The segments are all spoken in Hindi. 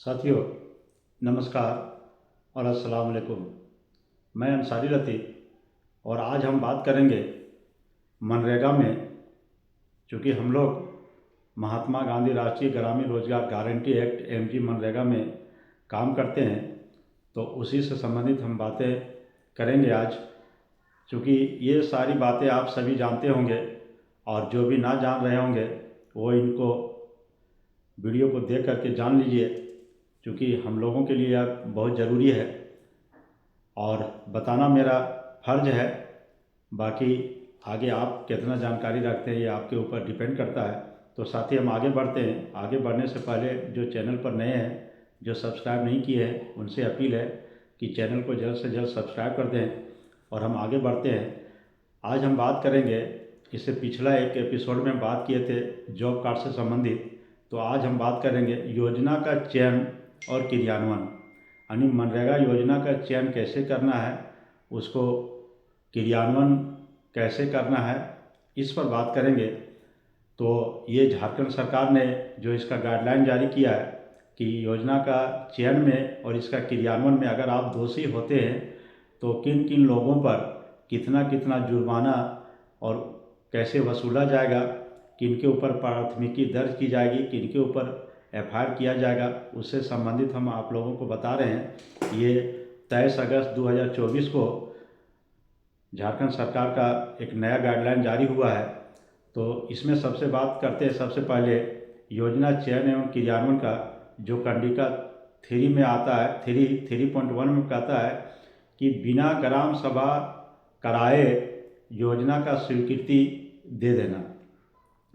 साथियों, नमस्कार और अस्सलाम वालेकुम। मैं अंसारी लतीफ़ और आज हम बात करेंगे मनरेगा में। चूँकि हम लोग महात्मा गांधी राष्ट्रीय ग्रामीण रोजगार गारंटी एक्ट एमजी मनरेगा में काम करते हैं, तो उसी से संबंधित हम बातें करेंगे आज। चूँकि ये सारी बातें आप सभी जानते होंगे और जो भी ना जान रहे होंगे वो इनको वीडियो को देख करके जान लीजिए, क्योंकि हम लोगों के लिए यह बहुत ज़रूरी है और बताना मेरा फ़र्ज है। बाकी आगे आप कितना जानकारी रखते हैं ये आपके ऊपर डिपेंड करता है। तो साथ ही हम आगे बढ़ते हैं। आगे बढ़ने से पहले जो चैनल पर नए हैं, जो सब्सक्राइब नहीं किए हैं, उनसे अपील है कि चैनल को जल्द से जल्द सब्सक्राइब कर दें और हम आगे बढ़ते हैं। आज हम बात करेंगे, इससे पिछला एक एपिसोड में बात किए थे जॉब कार्ड से संबंधित, तो आज हम बात करेंगे योजना का चयन और क्रियान्वयन, यानी मनरेगा योजना का चयन कैसे करना है, उसको क्रियान्वयन कैसे करना है, इस पर बात करेंगे। तो ये झारखंड सरकार ने जो इसका गाइडलाइन जारी किया है कि योजना का चयन में और इसका क्रियान्वयन में अगर आप दोषी होते हैं तो किन किन लोगों पर कितना कितना जुर्माना और कैसे वसूला जाएगा, किन के ऊपर प्राथमिकी दर्ज की जाएगी, किन के ऊपर एफआईआर किया जाएगा, उससे संबंधित हम आप लोगों को बता रहे हैं। ये 23 अगस्त 2024 को झारखंड सरकार का एक नया गाइडलाइन जारी हुआ है। तो इसमें सबसे बात करते हैं, सबसे पहले योजना चयन एवं क्रियान्वयन का, जो कंडिका 3 में आता है, 3.1 में कहता है कि बिना ग्राम सभा कराए योजना का स्वीकृति दे देना।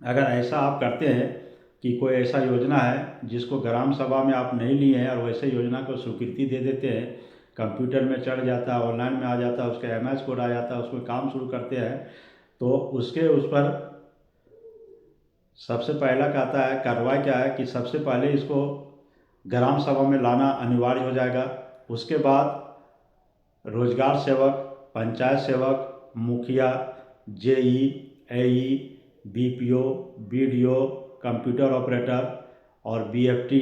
अगर ऐसा आप करते हैं कि कोई ऐसा योजना है जिसको ग्राम सभा में आप नहीं लिए हैं और वैसे योजना को स्वीकृति दे देते हैं, कंप्यूटर में चढ़ जाता है, ऑनलाइन में आ जाता है, उसका एमएस कोड आ जाता है, उसमें काम शुरू करते हैं, तो उस पर सबसे पहला कहता है कार्रवाई क्या है कि सबसे पहले इसको ग्राम सभा में लाना अनिवार्य हो जाएगा। उसके बाद रोजगार सेवक, पंचायत सेवक, मुखिया, JE, AE, BPO, BDO, computer operator और बीएफटी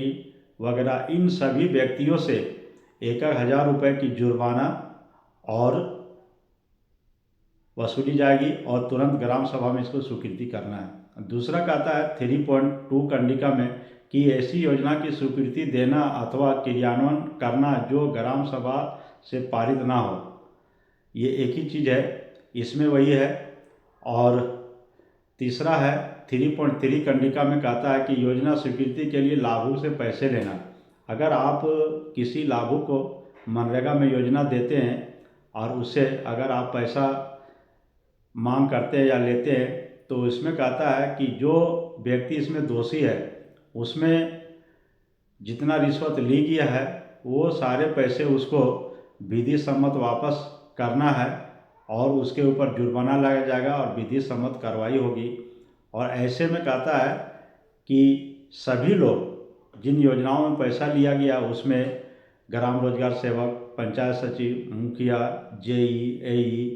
वगैरह, इन सभी व्यक्तियों से 1,000 रुपये की जुर्माना और वसूली जाएगी और तुरंत ग्राम सभा में इसको स्वीकृति करना है। दूसरा कहता है 3.2 कंडिका में कि ऐसी योजना की स्वीकृति देना अथवा क्रियान्वयन करना जो ग्राम सभा से पारित ना हो। ये एक ही चीज़ है, इसमें वही है। और तीसरा है 3.3 कंडिका में कहता है कि योजना स्वीकृति के लिए लाभुक से पैसे लेना। अगर आप किसी लाभुक को मनरेगा में योजना देते हैं और उससे अगर आप पैसा मांग करते हैं या लेते हैं, तो इसमें कहता है कि जो व्यक्ति इसमें दोषी है उसमें जितना रिश्वत ली गया है वो सारे पैसे उसको विधि सम्मत वापस करना है और उसके ऊपर जुर्माना लगाया जाएगा और विधि सम्मत कार्रवाई होगी। और ऐसे में कहता है कि सभी लोग जिन योजनाओं में पैसा लिया गया उसमें ग्राम रोजगार सेवक, पंचायत सचिव, मुखिया, JE, AE,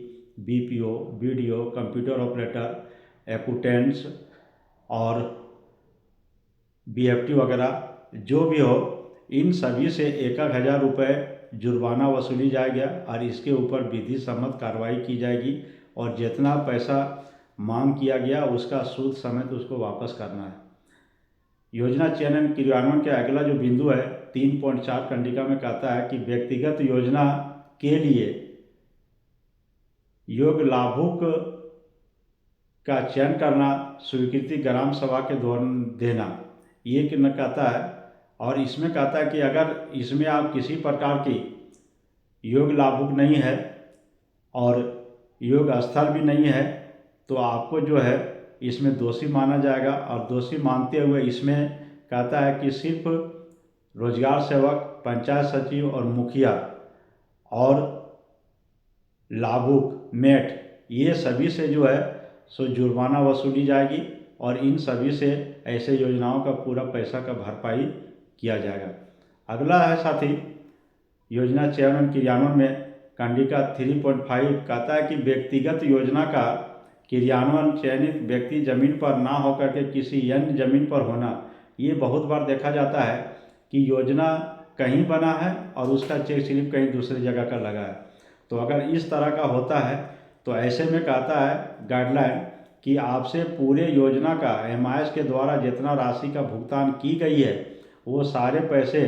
BPO, BDO, computer operator, accountants और बीएफटी वगैरह जो भी हो, इन सभी से 1,000 रुपये जुर्माना वसूली जाएगा और इसके ऊपर विधि सम्मत कार्रवाई की जाएगी और जितना पैसा मांग किया गया उसका सूद समेत उसको वापस करना है। योजना चयन एवं क्रियान्वयन के अगला जो बिंदु है 3.4 कंडिका में कहता है कि व्यक्तिगत योजना के लिए योग्य लाभुक का चयन करना, स्वीकृति ग्राम सभा के द्वारा देना, ये न कहता है। और इसमें कहता है कि अगर इसमें आप किसी प्रकार की योग्य लाभुक नहीं है और योग्य स्थल भी नहीं है तो आपको जो है इसमें दोषी माना जाएगा। और दोषी मानते हुए इसमें कहता है कि सिर्फ रोजगार सेवक, पंचायत सचिव और मुखिया और लाभुक, मेट, ये सभी से जो है सो जुर्माना वसूली जाएगी और इन सभी से ऐसे योजनाओं का पूरा पैसा का भरपाई किया जाएगा। अगला है साथी योजना चयन एवं क्रियान्वयन में कंडिका 3.5 कहता है कि व्यक्तिगत योजना का क्रियान्वयन चयनित व्यक्ति जमीन पर ना होकर के किसी अन्य जमीन पर होना। ये बहुत बार देखा जाता है कि योजना कहीं बना है और उसका चेक स्लिप कहीं दूसरी जगह का लगा है। तो अगर इस तरह का होता है तो ऐसे में कहता है गाइडलाइन कि आपसे पूरे योजना का MIS के द्वारा जितना राशि का भुगतान की गई है वो सारे पैसे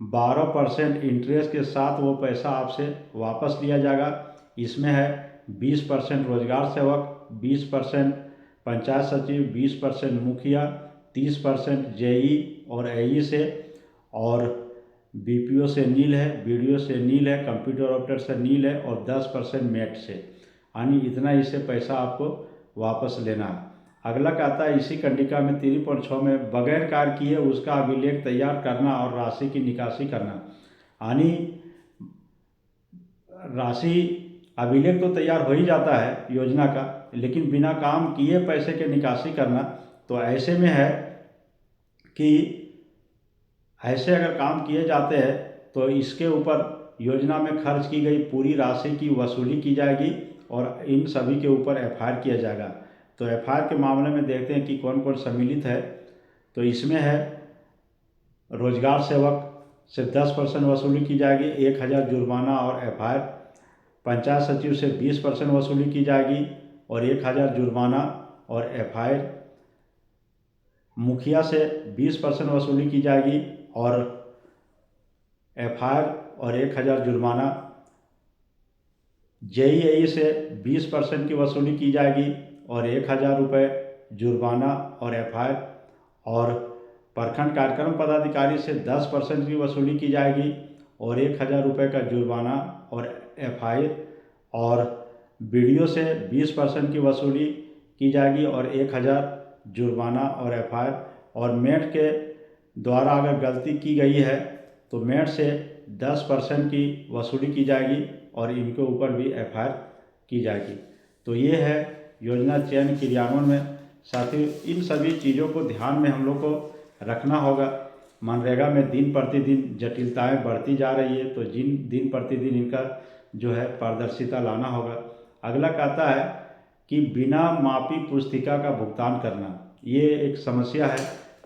12% इंटरेस्ट के साथ वो पैसा आपसे वापस लिया जाएगा। इसमें है 20% रोजगार सेवक, 20% पंचायत सचिव, 20% मुखिया, 30% JE और AE से, और BPO से नील है, BDO से नील है, कंप्यूटर ऑपरेटर से नील है, और 10% मेट से, यानी इतना इससे पैसा आपको वापस लेना है। अगला कहता है इसी कंडिका में 3.6 में बगैर कार्य किए उसका अभिलेख तैयार करना और राशि की निकासी करना, यानी राशि अभिलेख तो तैयार हो ही जाता है योजना का, लेकिन बिना काम किए पैसे के निकासी करना। तो ऐसे में है कि ऐसे अगर काम किए जाते हैं तो इसके ऊपर योजना में खर्च की गई पूरी राशि की वसूली की जाएगी और इन सभी के ऊपर FIR किया जाएगा। तो FIR के मामले में देखते हैं कि कौन कौन सम्मिलित है। तो इसमें है रोजगार सेवक से 10% वसूली की जाएगी, 1000 जुर्माना और FIR। पंचायत सचिव से 20% वसूली की जाएगी और 1000 जुर्माना और FIR। मुखिया से 20% वसूली की जाएगी और FIR और 1000 जुर्माना। JE से 20% की वसूली की जाएगी और 1000 रुपये जुर्माना और FIR। और प्रखंड कार्यक्रम पदाधिकारी से 10% की वसूली की जाएगी और 1000 रुपये का जुर्माना और FIR। और BDO से 20% की वसूली की जाएगी और 1000 जुर्माना और FIR। और मेट के द्वारा अगर गलती की गई है तो मेट से 10% की वसूली की जाएगी और इनके ऊपर भी FIR की जाएगी। तो ये है योजना चयन क्रियान्वयन में। साथ ही इन सभी चीज़ों को ध्यान में हम लोग को रखना होगा। मनरेगा में दिन प्रतिदिन जटिलताएं बढ़ती जा रही है, तो दिन प्रतिदिन इनका जो है पारदर्शिता लाना होगा। अगला कहता है कि बिना मापी पुस्तिका का भुगतान करना। ये एक समस्या है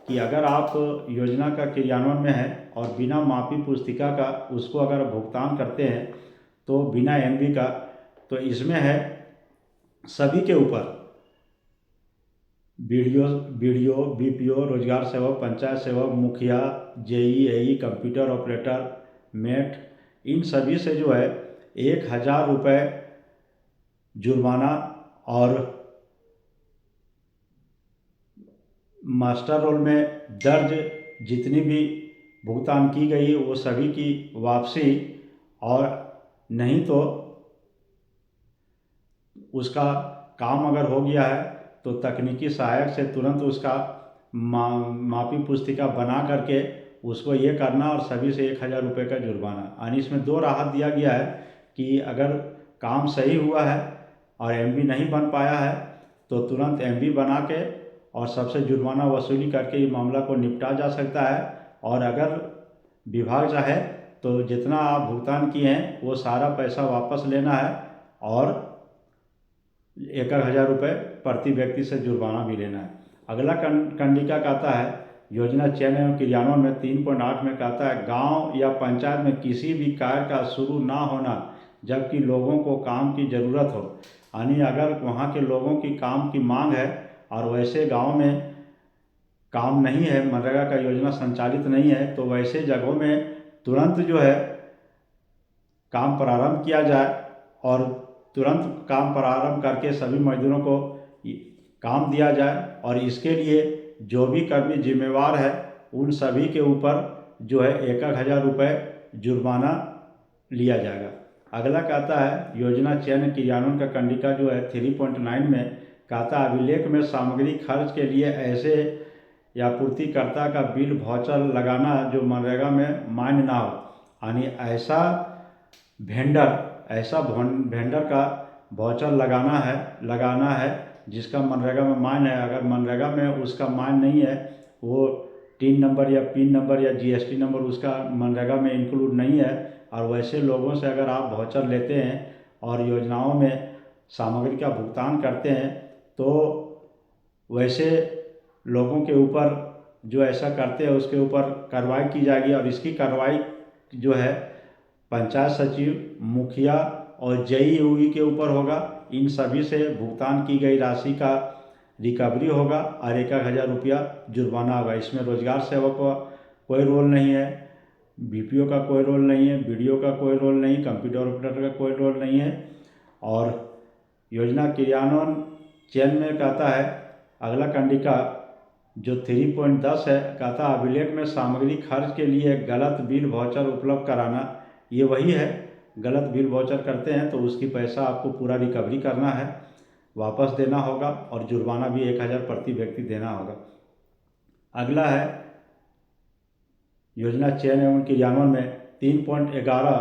कि अगर आप योजना का क्रियान्वयन में है और बिना मापी पुस्तिका का उसको अगर भुगतान करते हैं तो बिना MB का, तो इसमें है सभी के ऊपर BDO, BPO, रोजगार सेवक, पंचायत सेवक, मुखिया, JE, AE, computer operator, mate, इन सभी से जो है 1000 रुपये जुर्माना और मास्टर रोल में दर्ज जितनी भी भुगतान की गई है वो सभी की वापसी, और नहीं तो उसका काम अगर हो गया है तो तकनीकी सहायक से तुरंत उसका मापी पुस्तिका बना करके उसको ये करना और सभी से 1000 रुपये का जुर्माना। यानी इसमें 2 राहत दिया गया है कि अगर काम सही हुआ है और MB नहीं बन पाया है तो तुरंत MB बना के और सबसे जुर्माना वसूली करके ये मामला को निपटा जा सकता है। और अगर विभाग चाहे तो जितना आप भुगतान किए हैं वो सारा पैसा वापस लेना है और 1000 रुपये प्रति व्यक्ति से जुर्माना भी लेना है। अगला कंडिका कहता है योजना चयन एवं क्रियान्वयन में 3.8 में कहता है गांव या पंचायत में किसी भी कार्य का शुरू ना होना जबकि लोगों को काम की ज़रूरत हो। यानी अगर वहाँ के लोगों की काम की मांग है और वैसे गांव में काम नहीं है, मनरेगा का योजना संचालित नहीं है, तो वैसे जगहों में तुरंत जो है काम प्रारंभ किया जाए और तुरंत काम प्रारंभ करके सभी मजदूरों को काम दिया जाए। और इसके लिए जो भी कर्मी जिम्मेवार है उन सभी के ऊपर जो है 1000 रुपये जुर्माना लिया जाएगा। अगला कहता है योजना चयन क्रियान्वयन का कंडिका जो है 3.9 में कहता है अभिलेख में सामग्री खर्च के लिए ऐसे या पूर्तिकर्ता का बिल वाउचर लगाना जो मनरेगा में मान्य ना हो। यानी ऐसा वेंडर का वाउचर लगाना है जिसका मनरेगा में मान्य है। अगर मनरेगा में उसका मान्य नहीं है, वो टीन नंबर या पिन नंबर या GST नंबर उसका मनरेगा में इंक्लूड नहीं है, और वैसे लोगों से अगर आप वाउचर लेते हैं और योजनाओं में सामग्री का भुगतान करते हैं तो वैसे लोगों के ऊपर जो ऐसा करते हैं उसके ऊपर कार्रवाई की जाएगी। और इसकी कार्रवाई जो है पंचायत सचिव, मुखिया और जेईई के ऊपर होगा। इन सभी से भुगतान की गई राशि का रिकवरी होगा और 1,000 रुपया जुर्माना होगा। इसमें रोजगार सेवक का कोई रोल नहीं है, बीपीओ का कोई रोल नहीं है, बीडीओ का कोई रोल नहीं, कंप्यूटर ऑपरेटर का कोई रोल नहीं है। और योजना क्रियान्वयन चयन में कहता है अगला कंडिका जो 3.10 है, कहता अभिलेख में सामग्री खर्च के लिए गलत बिल वाउचर उपलब्ध कराना। ये वही है, गलत बिल वाउचर करते हैं तो उसकी पैसा आपको पूरा रिकवरी करना है, वापस देना होगा और जुर्माना भी 1,000 प्रति व्यक्ति देना होगा। अगला है योजना चयन एवं क्रियान्वयन में 3.11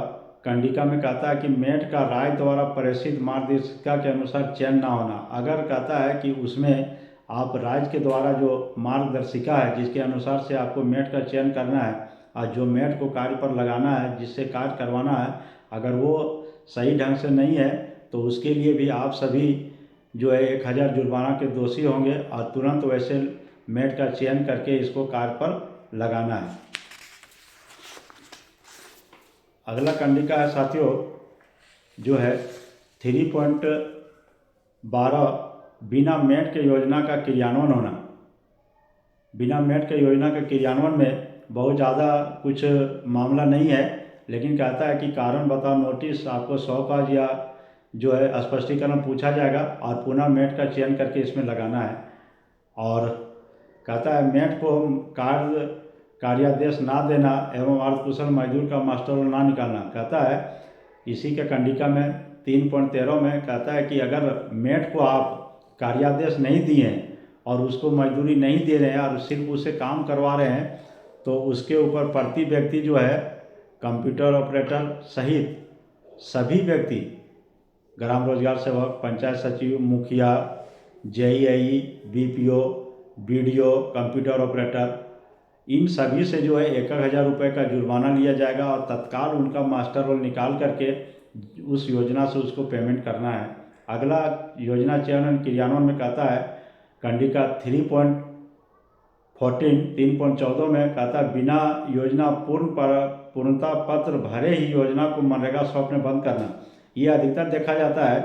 कंडिका में कहता है कि मेट का राय द्वारा प्रेषित मार्गदर्शिका के अनुसार चयन ना होना। अगर कहता है कि उसमें आप राज्य के द्वारा जो मार्गदर्शिका है जिसके अनुसार से आपको मेट का चयन करना है और जो मेट को कार्य पर लगाना है, जिससे कार्य करवाना है, अगर वो सही ढंग से नहीं है तो उसके लिए भी आप सभी जो है 1,000 जुर्माना के दोषी होंगे और तुरंत वैसे मेट का चयन करके इसको कार्य पर लगाना है। अगला कंडिका है साथियों जो है 3.12 बिना मेट के योजना का क्रियान्वयन होना। बिना मेट के योजना के क्रियान्वयन में बहुत ज़्यादा कुछ मामला नहीं है, लेकिन कहता है कि कारण बताओ नोटिस आपको 100 का या जो है स्पष्टीकरण पूछा जाएगा और पुनः मेट का चयन करके इसमें लगाना है। और कहता है मेट को कार्यादेश ना देना एवं अर्धकुशल मजदूर का मास्टर रोल ना निकालना। कहता है इसी के कंडिका में 3.13 में कहता है कि अगर मेट को आप कार्यादेश नहीं दिए हैं और उसको मजदूरी नहीं दे रहे हैं और सिर्फ उससे काम करवा रहे हैं तो उसके ऊपर प्रति व्यक्ति जो है कंप्यूटर ऑपरेटर सहित सभी व्यक्ति, ग्राम रोजगार सेवक, पंचायत सचिव, मुखिया, JEE, BPO, BDO, computer operator, इन सभी से जो है 1,000 रुपये का जुर्माना लिया जाएगा और तत्काल उनका मास्टर रोल निकाल करके उस योजना से उसको पेमेंट करना है। अगला योजना चयन क्रियान्वयन में कहता है कंडिका 3.14 में कहता है बिना योजना पूर्णता पत्र भरे ही योजना को मनरेगा शॉप में बंद करना। ये अधिकतर देखा जाता है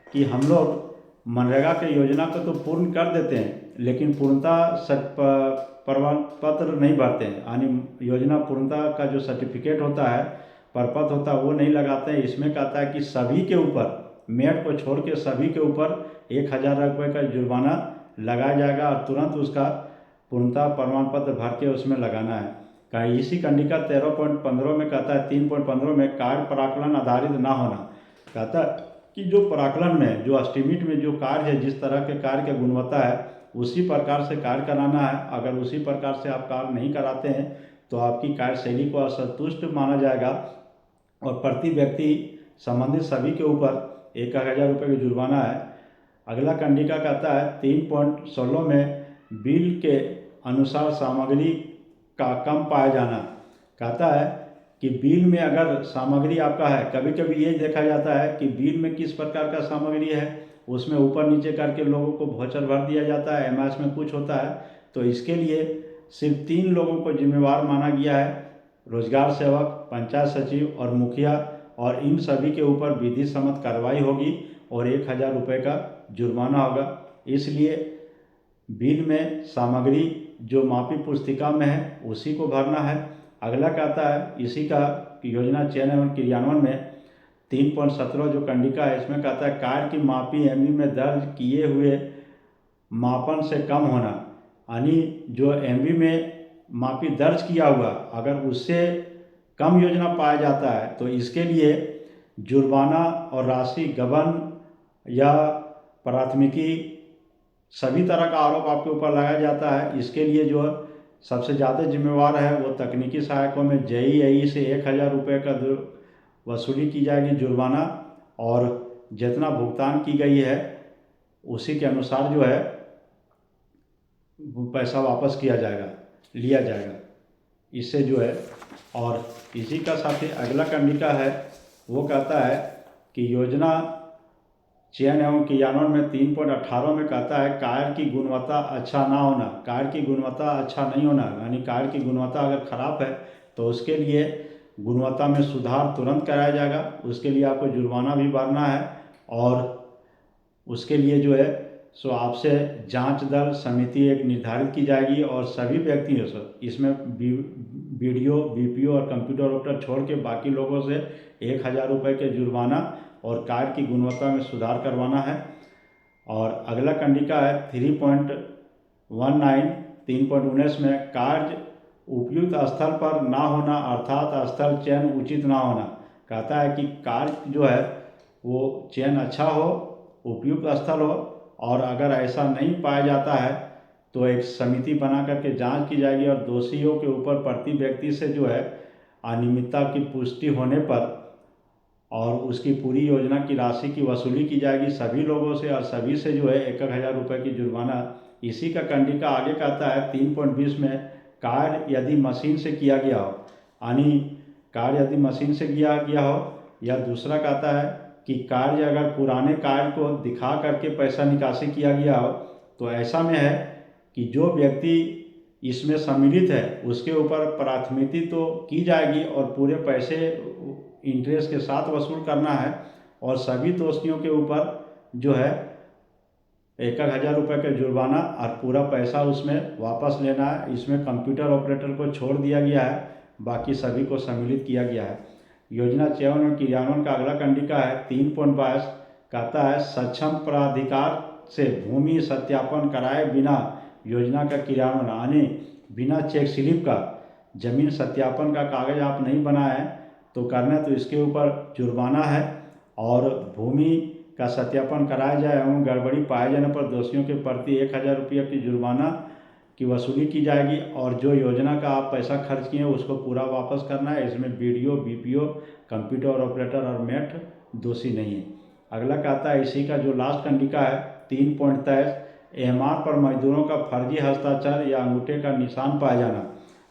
कि हम लोग मनरेगा के योजना को तो पूर्ण कर देते हैं लेकिन पूर्णता प्रमाण पत्र नहीं भरते हैं, यानी योजना पूर्णता का जो सर्टिफिकेट होता है, प्रपत्र होता है, वो नहीं लगाते हैं। इसमें कहता है कि सभी के ऊपर, मेट को छोड़ के सभी के ऊपर 1,000 रुपये का जुर्माना लगाया जाएगा और तुरंत उसका पूर्णता प्रमाण पत्र भर के उसमें लगाना है। इसी कंडिका 13.15 में कहता है 3.15 में कार्य प्राकलन आधारित ना होना। कहता है कि जो प्राकलन में, जो एस्टीमेट में जो कार्य है, जिस तरह के कार्य की गुणवत्ता है उसी प्रकार से कार्य कराना है। अगर उसी प्रकार से आप कार्य नहीं कराते हैं तो आपकी कार्यशैली को असंतुष्ट माना जाएगा और प्रति व्यक्ति संबंधित सभी के ऊपर 1,000 रुपये का जुर्माना है। अगला कंडिका कहता है 3.16 में बिल के अनुसार सामग्री का कम पाया जाना। कहता है कि बिल में अगर सामग्री आपका है, कभी कभी ये देखा जाता है कि बिल में किस प्रकार का सामग्री है, उसमें ऊपर नीचे करके लोगों को वाउचर भर दिया जाता है, एमएस में कुछ होता है। तो इसके लिए सिर्फ 3 लोगों को जिम्मेवार माना गया है, रोजगार सेवक, पंचायत सचिव और मुखिया, और इन सभी के ऊपर विधि सम्मत कार्रवाई होगी और 1,000 रुपये का जुर्माना होगा। इसलिए बिल में सामग्री जो मापी पुस्तिका में है उसी को भरना है। अगला कहता है इसी का योजना चयन एवं क्रियान्वयन में 3.17 जो कंडिका है, इसमें कहता है कार्य की मापी एमवी में दर्ज किए हुए मापन से कम होना। यानी जो एमवी में मापी दर्ज किया हुआ अगर उससे कम योजना पाया जाता है तो इसके लिए जुर्माना और राशि गबन या प्राथमिकी सभी तरह का आरोप आपके ऊपर लगाया जाता है। इसके लिए जो सबसे ज़्यादा जिम्मेवार है वो तकनीकी सहायकों में जेईई से 1,000 रुपये का वसूली की जाएगी जुर्माना, और जितना भुगतान की गई है उसी के अनुसार जो है पैसा वापस किया जाएगा, लिया जाएगा इससे जो है। और इसी का साथ ही अगला कंडिका है वो कहता है कि योजना चयन एवं क्रियान्वयन में 3.18 में कहता है कार्य की गुणवत्ता अच्छा ना होना, कार्य की गुणवत्ता अच्छा नहीं होना, यानी कार्य की गुणवत्ता अगर खराब है तो उसके लिए गुणवत्ता में सुधार तुरंत कराया जाएगा, उसके लिए आपको जुर्माना भी भरना है और उसके लिए जो है सो आपसे जांच दल समिति एक निर्धारित की जाएगी और सभी व्यक्तियों से इसमें वीडियो बीपीओ और कंप्यूटर ऑपरेटर छोड़ के बाकी लोगों से 1,000 रुपये के जुर्माना और कार्य की गुणवत्ता में सुधार करवाना है। और अगला कंडिका है 3.19 3.19 में कार्य उपयुक्त स्थल पर ना होना अर्थात स्थल चयन उचित ना होना। कहता है कि कार्य जो है वो चयन अच्छा हो, उपयुक्त स्थल हो और अगर ऐसा नहीं पाया जाता है तो एक समिति बना करके जांच की जाएगी और दोषियों के ऊपर प्रति व्यक्ति से जो है अनियमितता की पुष्टि होने पर और उसकी पूरी योजना की राशि की वसूली की जाएगी सभी लोगों से और सभी से जो है 1,000 रुपये की जुर्माना। इसी का कंडिका आगे कहता है 3.20 में कार्य यदि मशीन से किया गया हो, यानी कार्य यदि मशीन से किया गया हो, या दूसरा कहता है कि कार्य अगर पुराने कार्य को दिखा करके पैसा निकासी किया गया हो तो ऐसा में है कि जो व्यक्ति इसमें सम्मिलित है उसके ऊपर प्राथमिकी तो की जाएगी और पूरे पैसे इंटरेस्ट के साथ वसूल करना है और सभी दोषियों के ऊपर जो है 1,000 रुपये का जुर्माना और पूरा पैसा उसमें वापस लेना है। इसमें कंप्यूटर ऑपरेटर को छोड़ दिया गया है, बाकी सभी को सम्मिलित किया गया है। योजना चयन और क्रियान्वयन का अगला कंडिका है 3.22 कहता है सक्षम प्राधिकार से भूमि सत्यापन कराए बिना योजना का क्रियान्वयन, यानी बिना चेक स्लिप का जमीन सत्यापन का कागज आप नहीं बनाए तो करना तो इसके ऊपर जुर्माना है और भूमि का सत्यापन कराया जाए एवं गड़बड़ी पाए जाने पर दोषियों के प्रति 1,000 रुपये की जुर्माना की वसूली की जाएगी और जो योजना का आप पैसा खर्च किए उसको पूरा वापस करना है। इसमें वीडियो बीपीओ कंप्यूटर ऑपरेटर और मेट दोषी नहीं है। अगला कहता है इसी का जो लास्ट कंडिका है 3.23 एमआर पर मजदूरों का फर्जी हस्ताक्षर या अंगूठे का निशान पाया जाना,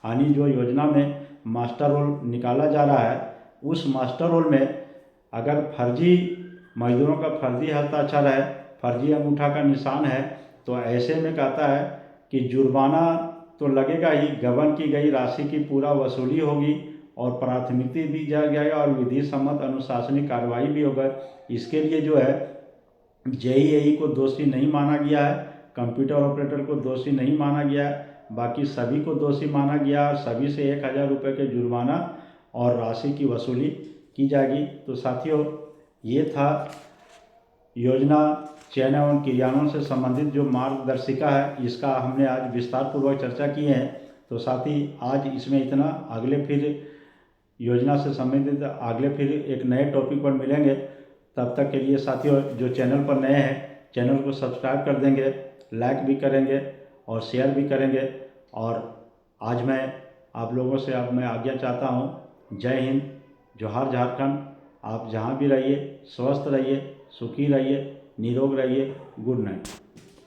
यानी जो योजना में मास्टर रोल निकाला जा रहा है उस मास्टर रोल में अगर फर्जी मजदूरों का फर्जी हस्ताक्षर है, फर्जी अंगूठा का निशान है तो ऐसे में कहता है कि जुर्माना तो लगेगा ही, गबन की गई राशि की पूरा वसूली होगी और प्राथमिकी दी जाएगी और विधि सम्मत अनुशासनिक कार्रवाई भी होगा। इसके लिए जो है जेईई को दोषी नहीं माना गया है, कंप्यूटर ऑपरेटर को दोषी नहीं माना गया है, बाकी सभी को दोषी माना गया और सभी से 1,000 रुपये के जुर्माना और राशि की वसूली की जाएगी। तो साथियों ये था योजना चयन एवं क्रियान्वयन से संबंधित जो मार्गदर्शिका है इसका हमने आज विस्तार पूर्वक चर्चा की है। तो साथ ही आज इसमें इतना, अगले फिर योजना से संबंधित अगले फिर एक नए टॉपिक पर मिलेंगे। तब तक के लिए साथियों जो चैनल पर नए हैं चैनल को सब्सक्राइब कर देंगे, लाइक भी करेंगे और शेयर भी करेंगे। और आज मैं आप लोगों से अब मैं आज्ञा चाहता हूँ। जय हिंद, जोहार झारखंड। आप जहाँ भी रहिए स्वस्थ रहिए, सुखी रहिए, निरोग रहिए। Good night.